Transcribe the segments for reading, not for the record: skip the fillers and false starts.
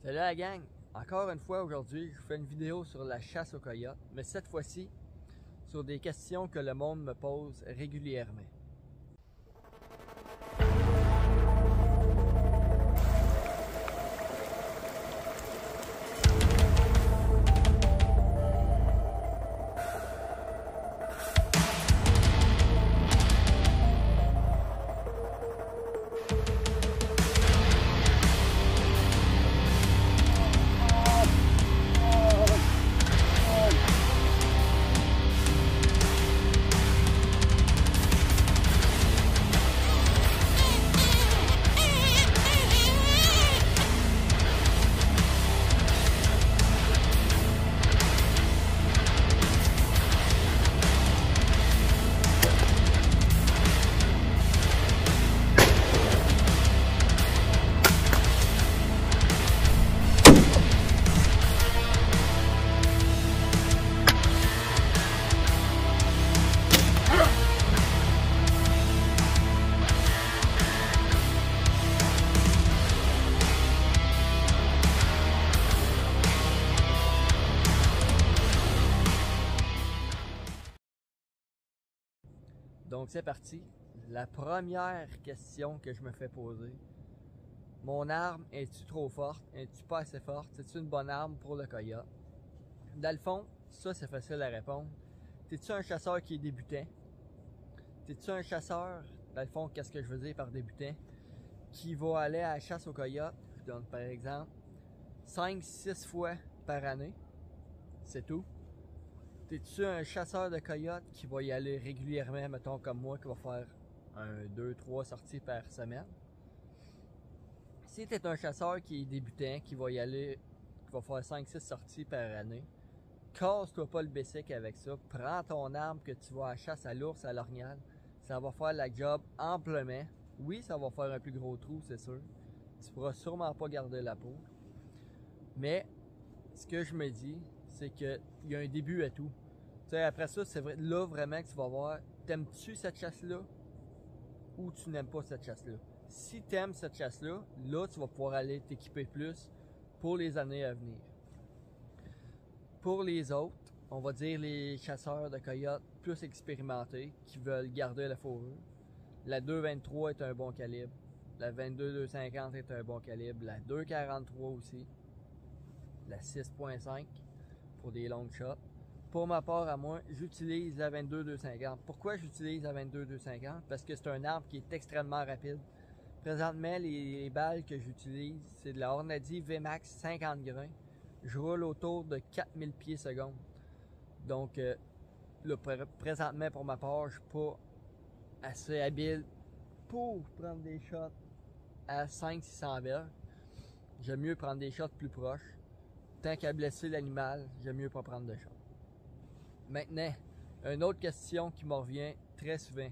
Salut la gang! Encore une fois aujourd'hui, je fais une vidéo sur la chasse aux coyotes, mais cette fois-ci sur des questions que le monde me pose régulièrement. Donc c'est parti. La première question que je me fais poser. Mon arme, est-tu trop forte? Es-tu pas assez forte? C'est-tu une bonne arme pour le coyote? Dans le fond, ça c'est facile à répondre. T'es-tu un chasseur qui est débutant? T'es-tu un chasseur, dans le fond, qu'est-ce que je veux dire par débutant? Qui va aller à la chasse aux coyotes, je donne par exemple, 5-6 fois par année. C'est tout. T'es-tu un chasseur de coyotes qui va y aller régulièrement, mettons comme moi, qui va faire 1, 2, 3 sorties par semaine? Si t'es un chasseur qui est débutant, qui va y aller, qui va faire 5-6 sorties par année, casse-toi pas le bessic avec ça. Prends ton arme que tu vas à la chasse à l'ours, à l'orignal. Ça va faire la job amplement. Oui, ça va faire un plus gros trou, c'est sûr. Tu pourras sûrement pas garder la peau. Mais, ce que je me dis, c'est qu'il y a un début à tout. Tu sais, après ça, c'est vrai, là vraiment que tu vas voir, t'aimes-tu cette chasse-là ou tu n'aimes pas cette chasse-là? Si t'aimes cette chasse-là, là, tu vas pouvoir aller t'équiper plus pour les années à venir. Pour les autres, on va dire les chasseurs de coyotes plus expérimentés qui veulent garder la fourrure. La 2.23 est un bon calibre. La 22-250 est un bon calibre. La 2.43 aussi. La 6.5 pour des long shots. Pour ma part à moi, j'utilise la 22-250. Pourquoi j'utilise la 22-250? Parce que c'est un arme qui est extrêmement rapide. Présentement, les balles que j'utilise, c'est de la Hornady VMAX 50 grains. Je roule autour de 4000 pieds secondes. Donc, là, présentement, pour ma part, je suis pas assez habile pour prendre des shots à 500-600 verges. J'aime mieux prendre des shots plus proches. Tant qu'à blesser l'animal, j'aime mieux pas prendre de shots. Maintenant, une autre question qui me revient très souvent.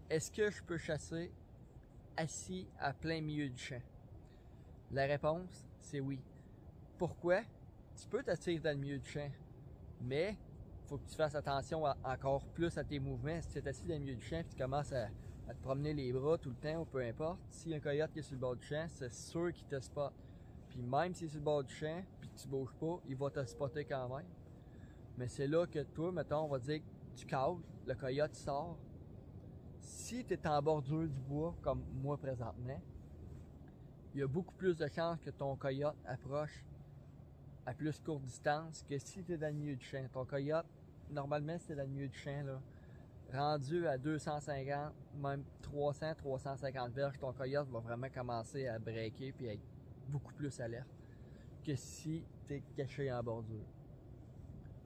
Est-ce que je peux chasser assis à plein milieu du champ? La réponse, c'est oui. Pourquoi? Tu peux t'attirer dans le milieu du champ, mais il faut que tu fasses attention encore plus à tes mouvements. Si tu es assis dans le milieu du champ et tu commences à te promener les bras tout le temps ou peu importe, s'il y a un coyote qui est sur le bord du champ, c'est sûr qu'il te spot. Puis même s'il est sur le bord du champ et que tu bouges pas, il va te spotter quand même. Mais c'est là que toi, mettons, on va dire que tu cales, le coyote sort. Si tu es en bordure du bois, comme moi présentement, il y a beaucoup plus de chances que ton coyote approche à plus courte distance que si tu es dans le milieu du champ. Ton coyote, normalement, c'est dans le milieu du champ, là, rendu à 250, même 300-350 verges, ton coyote va vraiment commencer à breaker et être beaucoup plus alerte que si tu es caché en bordure.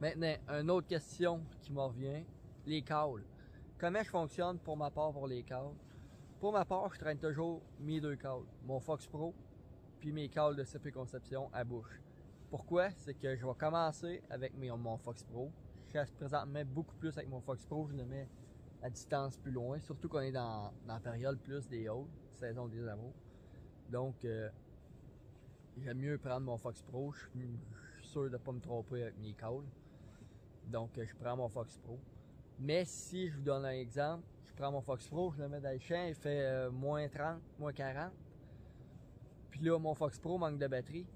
Maintenant, une autre question qui me revient, les cales. Comment je fonctionne pour ma part pour les cales? Pour ma part, je traîne toujours mes deux cales, mon Fox Pro puis mes cales de CP Conception à bouche. Pourquoi? C'est que je vais commencer avec mon Fox Pro. Je chasse présentement beaucoup plus avec mon Fox Pro, je le mets à distance plus loin, surtout qu'on est dans la période plus des hautes, saison des amours. Donc, j'aime mieux prendre mon Fox Pro, je suis sûr de ne pas me tromper avec mes cales. Donc, je prends mon Fox Pro. Mais si je vous donne un exemple, je prends mon Fox Pro, je le mets dans le champ, il fait moins 30, moins 40. Puis là, mon Fox Pro manque de batterie.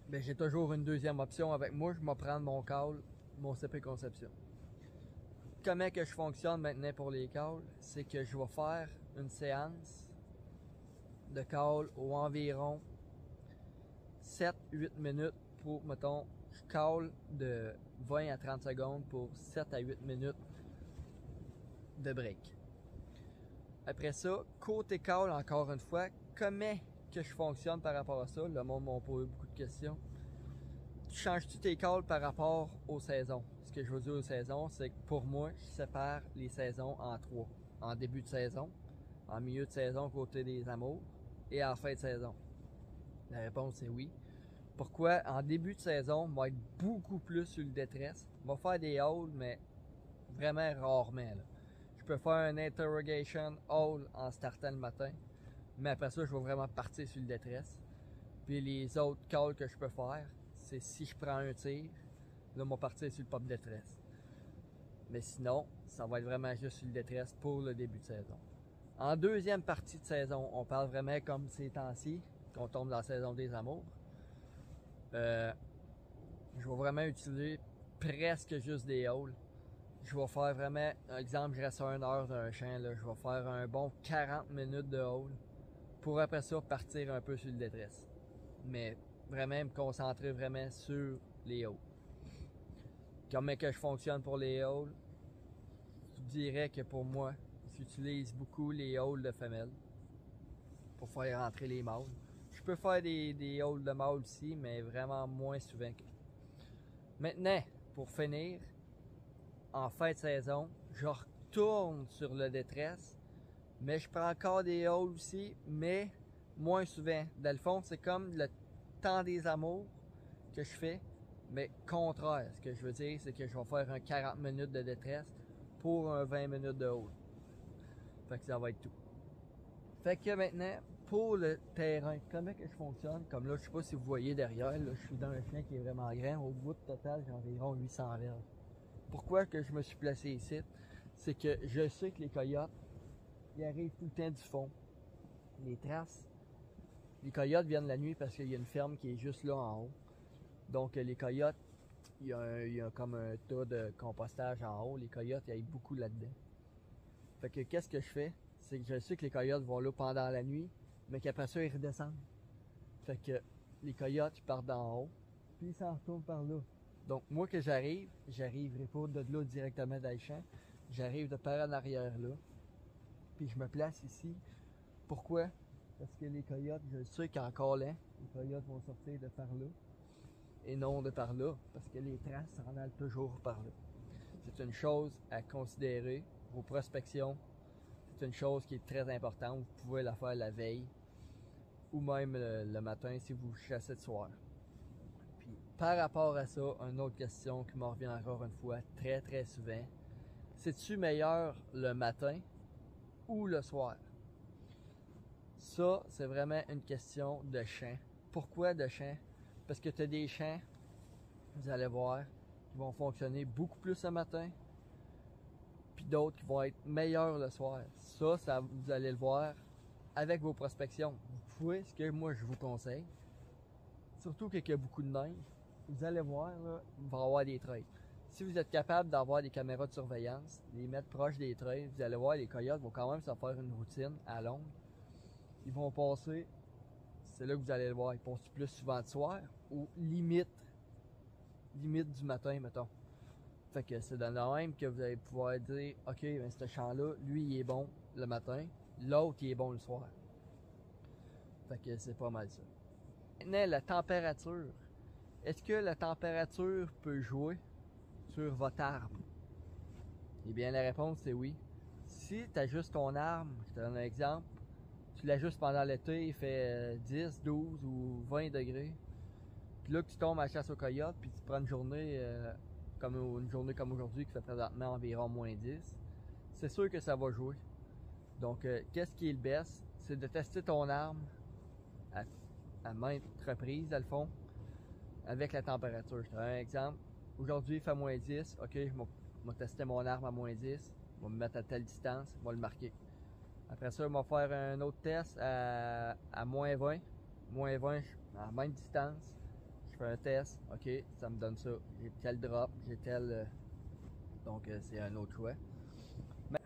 ben, j'ai toujours une deuxième option avec moi. Je vais prendre mon call, mon CP Conception. Comment que je fonctionne maintenant pour les calls, c'est que je vais faire une séance de call au environ 7-8 minutes pour, mettons, je call de 20 à 30 secondes pour 7 à 8 minutes de break. Après ça, côté call, encore une fois, comment que je fonctionne par rapport à ça? Le monde m'a posé beaucoup de questions. Tu changes-tu tes calls par rapport aux saisons? Ce que je veux dire aux saisons, c'est que pour moi, je sépare les saisons en trois. En début de saison, en milieu de saison côté des amours, et en fin de saison. La réponse est oui. Pourquoi? En début de saison, on va être beaucoup plus sur le détresse. On va faire des holds, mais vraiment rarement. Là. Je peux faire un interrogation hold en startant le matin, mais après ça, je vais vraiment partir sur le détresse. Puis les autres calls que je peux faire, c'est si je prends un tir, là, on va partir sur le pop détresse. Mais sinon, ça va être vraiment juste sur le détresse pour le début de saison. En deuxième partie de saison, on parle vraiment comme ces temps-ci, qu'on tombe dans la saison des amours. Je vais vraiment utiliser presque juste des halls. Je vais faire vraiment, par exemple, je reste à 1 heure d'un champ, là, je vais faire un bon 40 minutes de hall pour après ça partir un peu sur le détresse. Mais vraiment me concentrer vraiment sur les halls. Comment que je fonctionne pour les halls? Je dirais que pour moi, j'utilise beaucoup les halls de femelles pour faire rentrer les mâles. Je peux faire des halls de mâles aussi, mais vraiment moins souvent que. Maintenant, pour finir, en fin de saison, je retourne sur le détresse, mais je prends encore des halls aussi, mais moins souvent. Dans le fond, c'est comme le temps des amours que je fais, mais contraire. Ce que je veux dire, c'est que je vais faire un 40 minutes de détresse pour un 20 minutes de hall. Fait que ça va être tout. Fait que maintenant, pour le terrain, comment que je fonctionne? Comme là, je sais pas si vous voyez derrière, là, je suis dans un champ qui est vraiment grand. Au bout total, j'ai environ 800 verges. Pourquoi que je me suis placé ici? C'est que je sais que les coyotes, ils arrivent tout le temps du fond. Les traces. Les coyotes viennent la nuit parce qu'il y a une ferme qui est juste là en haut. Donc les coyotes, il y a comme un tas de compostage en haut. Les coyotes, il y a beaucoup là-dedans. Fait que qu'est-ce que je fais? C'est que je sais que les coyotes vont là pendant la nuit, mais qu'après ça, ils redescendent. Fait que les coyotes, ils partent d'en haut, puis ils s'en retournent par là. Donc moi que j'arriverai pas de là directement dans le champ. J'arrive de par en arrière là. Puis je me place ici. Pourquoi? Parce que les coyotes, je sais qu'encore là, les coyotes vont sortir de par là. Et non de par là. Parce que les traces s'en allent toujours par là. C'est une chose à considérer. Vos prospections, c'est une chose qui est très importante. Vous pouvez la faire la veille. Ou même le matin si vous chassez de soir. Par rapport à ça, une autre question qui me revient encore une fois très très souvent. C'est-tu meilleur le matin ou le soir? Ça, c'est vraiment une question de champ. Pourquoi de champ? Parce que tu as des champs, vous allez voir, qui vont fonctionner beaucoup plus le matin, puis d'autres qui vont être meilleurs le soir. Ça, vous allez le voir avec vos prospections. Vous pouvez, ce que moi je vous conseille, surtout qu'il y a beaucoup de neige, vous allez voir, là, il va y avoir des trails. Si vous êtes capable d'avoir des caméras de surveillance, les mettre proches des trails, vous allez voir, les coyotes vont quand même se faire une routine à longue. Ils vont passer, c'est là que vous allez le voir, ils passent plus souvent de soir ou limite du matin, mettons. Fait que c'est dans le même que vous allez pouvoir dire, ok, ben ce champ-là, lui, il est bon le matin, l'autre, il est bon le soir. Fait que c'est pas mal ça. Maintenant, la température. Est-ce que la température peut jouer sur votre arme? Eh bien, la réponse c'est oui. Si tu ajustes ton arme, je te donne un exemple, tu l'ajustes pendant l'été, il fait 10, 12 ou 20 degrés. Puis là que tu tombes à la chasse aux coyotes, puis tu prends une journée comme aujourd'hui qui fait présentement environ moins 10, c'est sûr que ça va jouer. Donc, qu'est-ce qui est le best? C'est de tester ton arme à maintes reprises, dans le fond, avec la température. Je te donne un exemple. Aujourd'hui, il fait moins 10. Ok, je vais tester mon arme à moins 10. Je vais me mettre à telle distance. Je vais le marquer. Après ça, je vais faire un autre test à moins 20. Moins 20, à la même distance. je fais un test, ok, ça me donne ça. J'ai tel drop, j'ai tel. Donc c'est un autre choix. Mais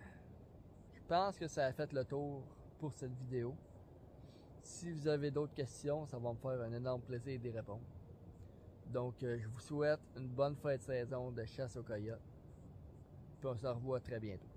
je pense que ça a fait le tour pour cette vidéo. Si vous avez d'autres questions, ça va me faire un énorme plaisir d'y répondre. Donc je vous souhaite une bonne fin de saison de chasse au coyote. Puis on se revoit très bientôt.